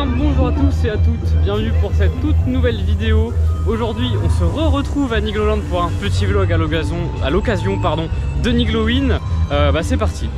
bien bonjour à tous et à toutes, bienvenue pour cette toute nouvelle vidéo. Aujourd'hui on se retrouve à Nigloland pour un petit vlog à l'occasion de Niglowin. C'est parti.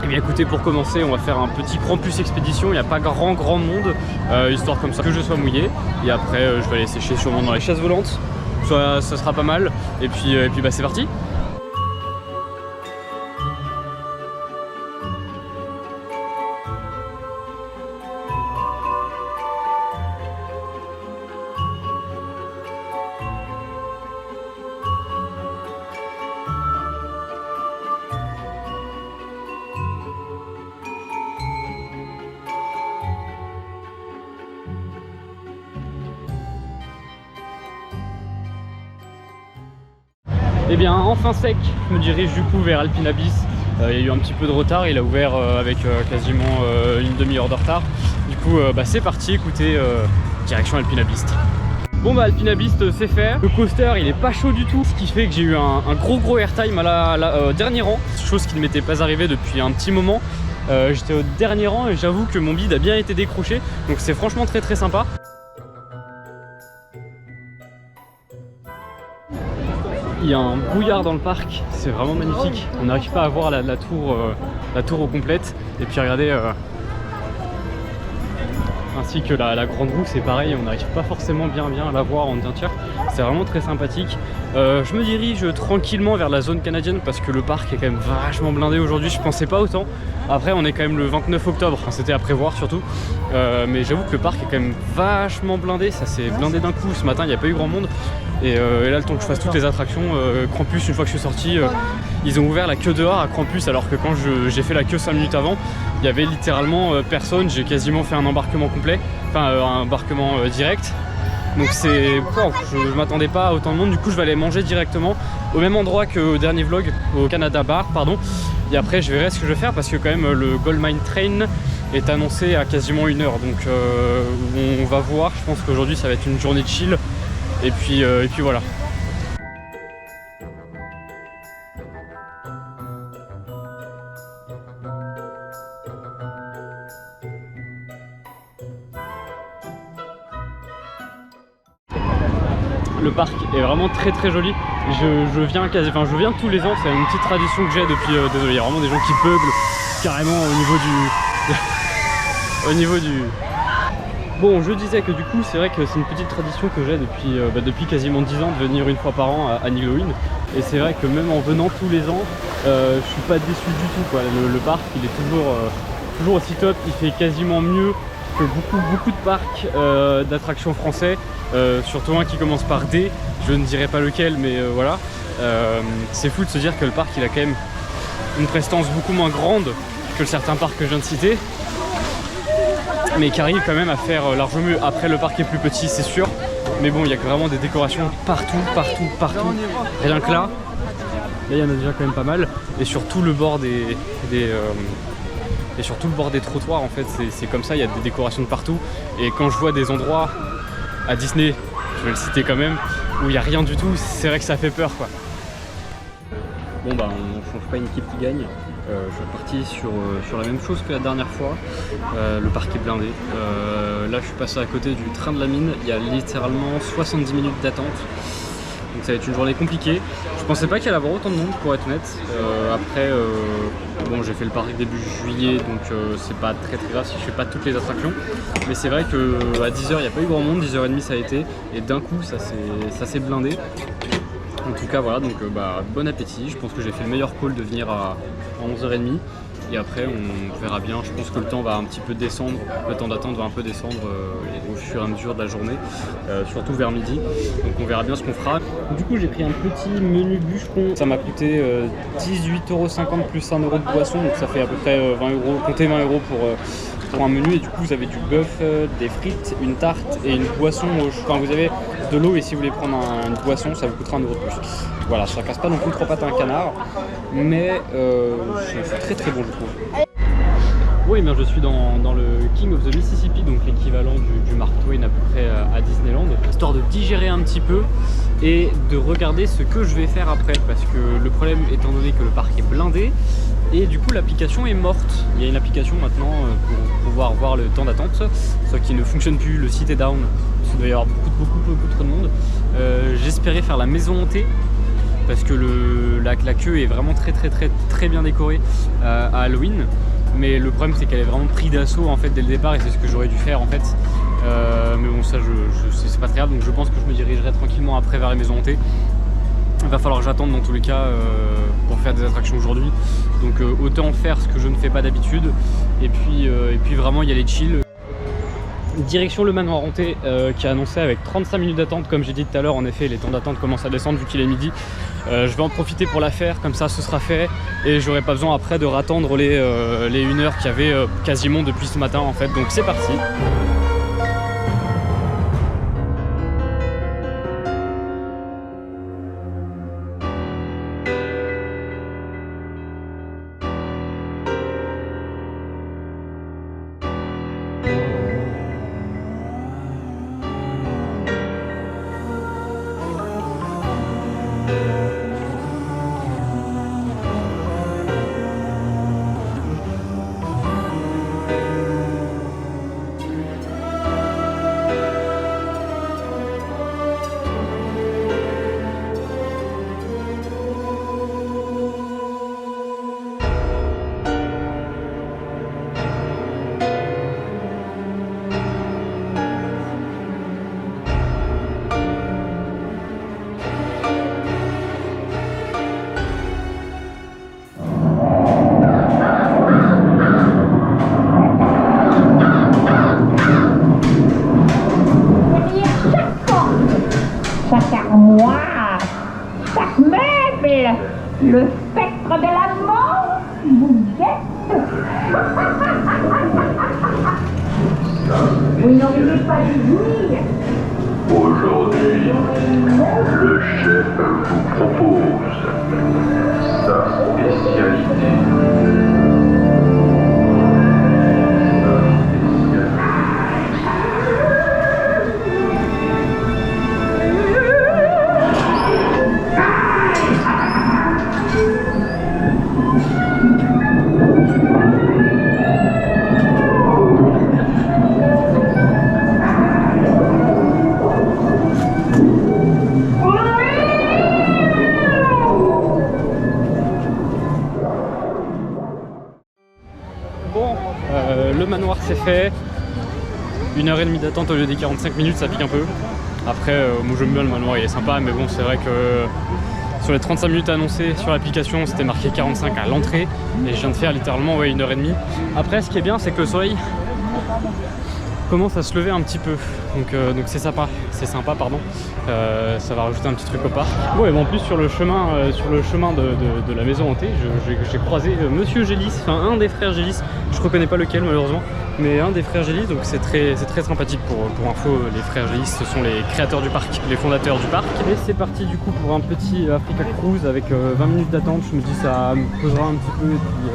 Et bien écoutez, pour commencer on va faire un petit campus expédition. Il n'y a pas grand monde, histoire comme ça que je sois mouillé. Et après je vais aller sécher sûrement dans les chaises volantes, ça sera pas mal. Et puis c'est parti. Et bien enfin sec, je me dirige du coup vers Alpine Abyss. Il y a eu un petit peu de retard, il a ouvert avec quasiment une demi-heure de retard. Du coup c'est parti, écoutez, direction Alpine Abyss. Bon Alpine Abyss c'est fait. Le coaster il est pas chaud du tout, ce qui fait que j'ai eu un gros airtime à dernier rang, chose qui ne m'était pas arrivée depuis un petit moment. J'étais au dernier rang et j'avoue que mon bide a bien été décroché, donc c'est franchement très sympa. Il y a un brouillard dans le parc, c'est vraiment magnifique. On n'arrive pas à voir la tour au complète. Et puis regardez, ainsi que la grande roue, c'est pareil, on n'arrive pas forcément bien à la voir en entière. C'est vraiment très sympathique. Je me dirige tranquillement vers la zone canadienne parce que le parc est quand même vachement blindé aujourd'hui. Je pensais pas autant. Après on est quand même le 29 octobre, enfin, c'était à prévoir surtout. Mais j'avoue que le parc est quand même vachement blindé. Ça s'est blindé d'un coup. Ce matin il n'y a pas eu grand monde. Et là le temps que je fasse toutes les attractions, Krampus, une fois que je suis sorti, ils ont ouvert la queue dehors à Krampus, alors que quand j'ai fait la queue 5 minutes avant, il y avait littéralement personne. J'ai quasiment fait un embarquement complet, enfin un embarquement direct. Donc je m'attendais pas à autant de monde. Du coup je vais aller manger directement au même endroit qu'au dernier vlog, au Canada Bar pardon. Et après je verrai ce que je vais faire parce que quand même le Gold Mine Train est annoncé à quasiment 1 heure. Donc on va voir, je pense qu'aujourd'hui ça va être une journée de chill. Et puis voilà. Le parc est vraiment très joli. Je viens tous les ans, c'est une petite tradition que j'ai depuis. Désolé, il y a vraiment des gens qui beuglent carrément au niveau du. Bon, je disais que du coup c'est vrai que c'est une petite tradition que j'ai depuis quasiment 10 ans de venir une fois par an à Niglowin. Et c'est vrai que même en venant tous les ans, je suis pas déçu du tout quoi. Le parc il est toujours aussi top, il fait quasiment mieux que beaucoup de parcs d'attractions français, surtout un qui commence par D, je ne dirais pas lequel mais voilà. C'est fou de se dire que le parc il a quand même une prestance beaucoup moins grande que certains parcs que je viens de citer, mais qui arrive quand même à faire largement mieux. Après le parc est plus petit c'est sûr, mais bon il y a vraiment des décorations partout. Rien que là il y en a déjà quand même pas mal. Et sur tout le bord des trottoirs en fait c'est comme ça, il y a des décorations de partout. Et quand je vois des endroits à Disney, je vais le citer quand même, où il n'y a rien du tout, c'est vrai que ça fait peur quoi. Bon on change pas une équipe qui gagne. Je suis reparti sur la même chose que la dernière fois. Le parc est blindé. Là je suis passé à côté du train de la mine. Il y a littéralement 70 minutes d'attente. Donc ça va être une journée compliquée. Je pensais pas qu'il allait y avoir autant de monde pour être honnête. Après j'ai fait le parc début juillet, donc c'est pas très grave si je fais pas toutes les attractions. Mais c'est vrai qu'à 10h il n'y a pas eu grand monde, 10h30 ça a été. Et d'un coup ça s'est blindé. En tout cas voilà, donc bon appétit. Je pense que j'ai fait le meilleur call de venir à 11h30. Et après on verra bien, je pense que le temps va un petit peu descendre, le temps d'attente va un peu descendre au fur et à mesure de la journée, surtout vers midi, donc on verra bien ce qu'on fera. Du coup j'ai pris un petit menu bûcheron, ça m'a coûté 18,50 € plus 1 € de boisson, donc ça fait à peu près 20 €, comptez 20 € pour un menu et du coup vous avez du bœuf, des frites, une tarte et une boisson. Enfin vous avez de l'eau et si vous voulez prendre une boisson ça vous coûtera 1 € de plus. Voilà, ça casse pas non plus 3 pattes à un canard, mais c'est très très bon je trouve. Oui, bien je suis dans le King of the Mississippi, donc l'équivalent du Mark Twain à peu près à Disneyland, histoire de digérer un petit peu et de regarder ce que je vais faire après, parce que le problème étant donné que le parc est blindé et du coup l'application est morte. Il y a une application maintenant pour pouvoir voir le temps d'attente, sauf qu'il ne fonctionne plus, le site est down, il doit y avoir beaucoup trop de monde. J'espérais faire la maison hantée, parce que la queue est vraiment très bien décorée à Halloween. Mais le problème c'est qu'elle est vraiment pris d'assaut en fait dès le départ et c'est ce que j'aurais dû faire en fait. Mais bon ça c'est pas très grave, donc je pense que je me dirigerai tranquillement après vers les maisons hantées. Il va falloir que j'attende dans tous les cas pour faire des attractions aujourd'hui. Donc autant faire ce que je ne fais pas d'habitude et puis vraiment y aller chill. Direction le manoir hanté qui est annoncé avec 35 minutes d'attente. Comme j'ai dit tout à l'heure, en effet les temps d'attente commencent à descendre vu qu'il est midi. Je vais en profiter pour la faire, comme ça ce sera fait et j'aurai pas besoin après de rattendre les 1 heure qu'il y avait quasiment depuis ce matin en fait. Donc c'est parti. Le spectre de la mort vous guette. Vous n'auriez pas dû dire. Aujourd'hui, le chef vous propose sa spécialité. Le manoir c'est fait, 1h30 d'attente au lieu des 45 minutes, ça pique un peu. Après moi j'aime bien le manoir, il est sympa, mais bon c'est vrai que sur les 35 minutes annoncées sur l'application c'était marqué 45 à l'entrée et je viens de faire littéralement 1h30. Après ce qui est bien c'est que le soleil commence à se lever un petit peu, donc c'est sympa, pardon. Ça va rajouter un petit truc au parc. Bon, et bon, en plus sur le chemin de la maison hantée, j'ai croisé Monsieur Gélis, enfin un des frères Gélis, je reconnais pas lequel malheureusement, mais un des frères Gélis, donc c'est très sympathique. Pour info, les frères Gélis ce sont les créateurs du parc, les fondateurs du parc. Et c'est parti du coup pour un petit Africa Cruise avec 20 minutes d'attente. Je me dis ça me posera un petit peu et puis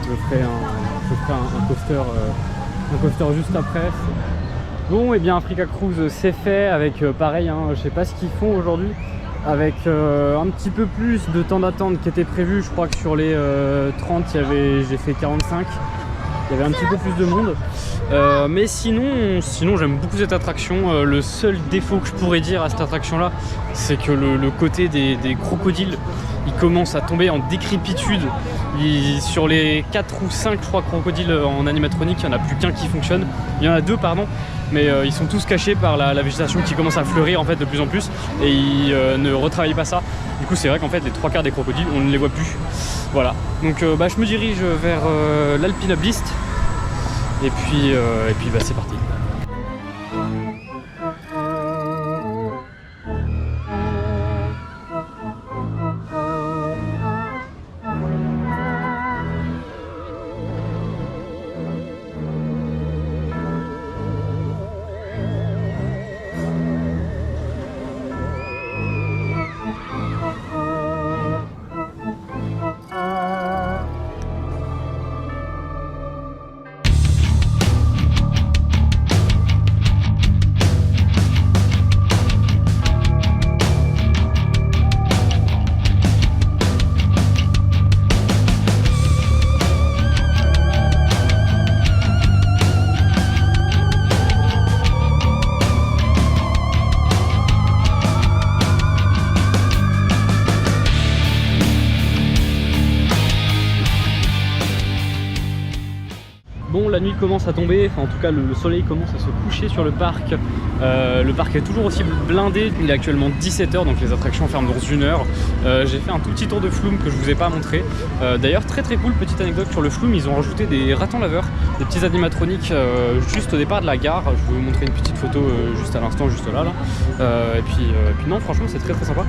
je ferai un coaster. Un coaster juste après. Bon, et bien Africa Cruise c'est fait avec pareil, hein, je sais pas ce qu'ils font aujourd'hui, avec un petit peu plus de temps d'attente qui était prévu. Je crois que sur les 30 j'ai fait 45, il y avait un petit peu plus de monde, mais sinon j'aime beaucoup cette attraction. Le seul défaut que je pourrais dire à cette attraction là, c'est que le côté des crocodiles, il commence à tomber en décrépitude. Sur les 4 ou 5 je crois crocodiles en animatronique, il n'y en a plus qu'un qui fonctionne. Il y en a 2 pardon, mais ils sont tous cachés par la végétation qui commence à fleurir en fait de plus en plus et ils ne retravaillent pas ça. Du coup c'est vrai qu'en fait les 3 quarts des crocodiles on ne les voit plus. Voilà, donc je me dirige vers l'Alpina Blist et puis c'est parti. bon, la nuit commence à tomber, enfin en tout cas le soleil commence à se coucher sur le parc. Le parc est toujours aussi blindé, il est actuellement 17 h, donc les attractions ferment dans 1 heure. J'ai fait un tout petit tour de Flume que je vous ai pas montré. D'ailleurs très cool, petite anecdote sur le Flume, ils ont rajouté des ratons laveurs, des petits animatroniques juste au départ de la gare. Je vais vous montrer une petite photo juste à l'instant, juste là. Et puis non, franchement c'est très sympa.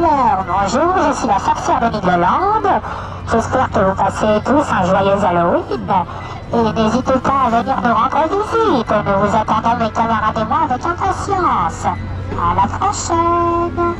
Alors, bonjour, je suis la sorcière de Midland. J'espère que vous passez tous un joyeux Halloween. Et n'hésitez pas à venir nous rendre visite. Nous vous attendons, mes camarades et moi, avec impatience. À la prochaine.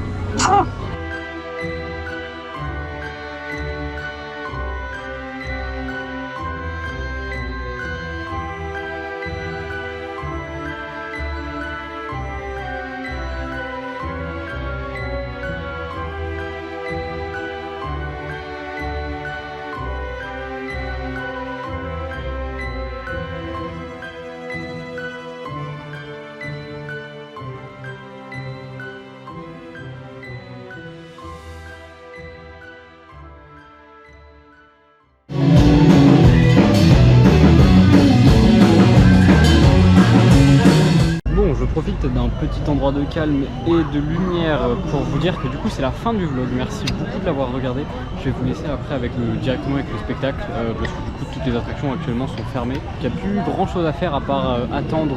Je profite d'un petit endroit de calme et de lumière pour vous dire que du coup c'est la fin du vlog. Merci beaucoup de l'avoir regardé. Je vais vous laisser après directement avec le spectacle parce que du coup toutes les attractions actuellement sont fermées. Il n'y a plus grand chose à faire à part attendre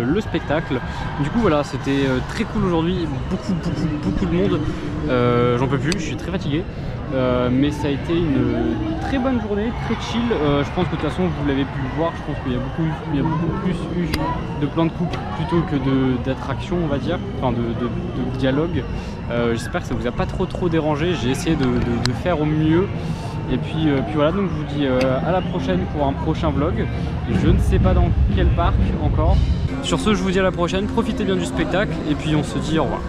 le spectacle. Du coup voilà, c'était très cool aujourd'hui, beaucoup de monde. J'en peux plus, je suis très fatigué. Mais ça a été une très bonne journée, très chill. Je pense que de toute façon vous l'avez pu le voir, je pense qu'il y a beaucoup plus eu de plans de coupe plutôt que d'attractions, on va dire, enfin de dialogue. J'espère que ça vous a pas trop dérangé, j'ai essayé de faire au mieux. Et puis voilà, donc je vous dis à la prochaine pour un prochain vlog. Je ne sais pas dans quel parc encore. Sur ce, je vous dis à la prochaine, profitez bien du spectacle et puis on se dit au revoir.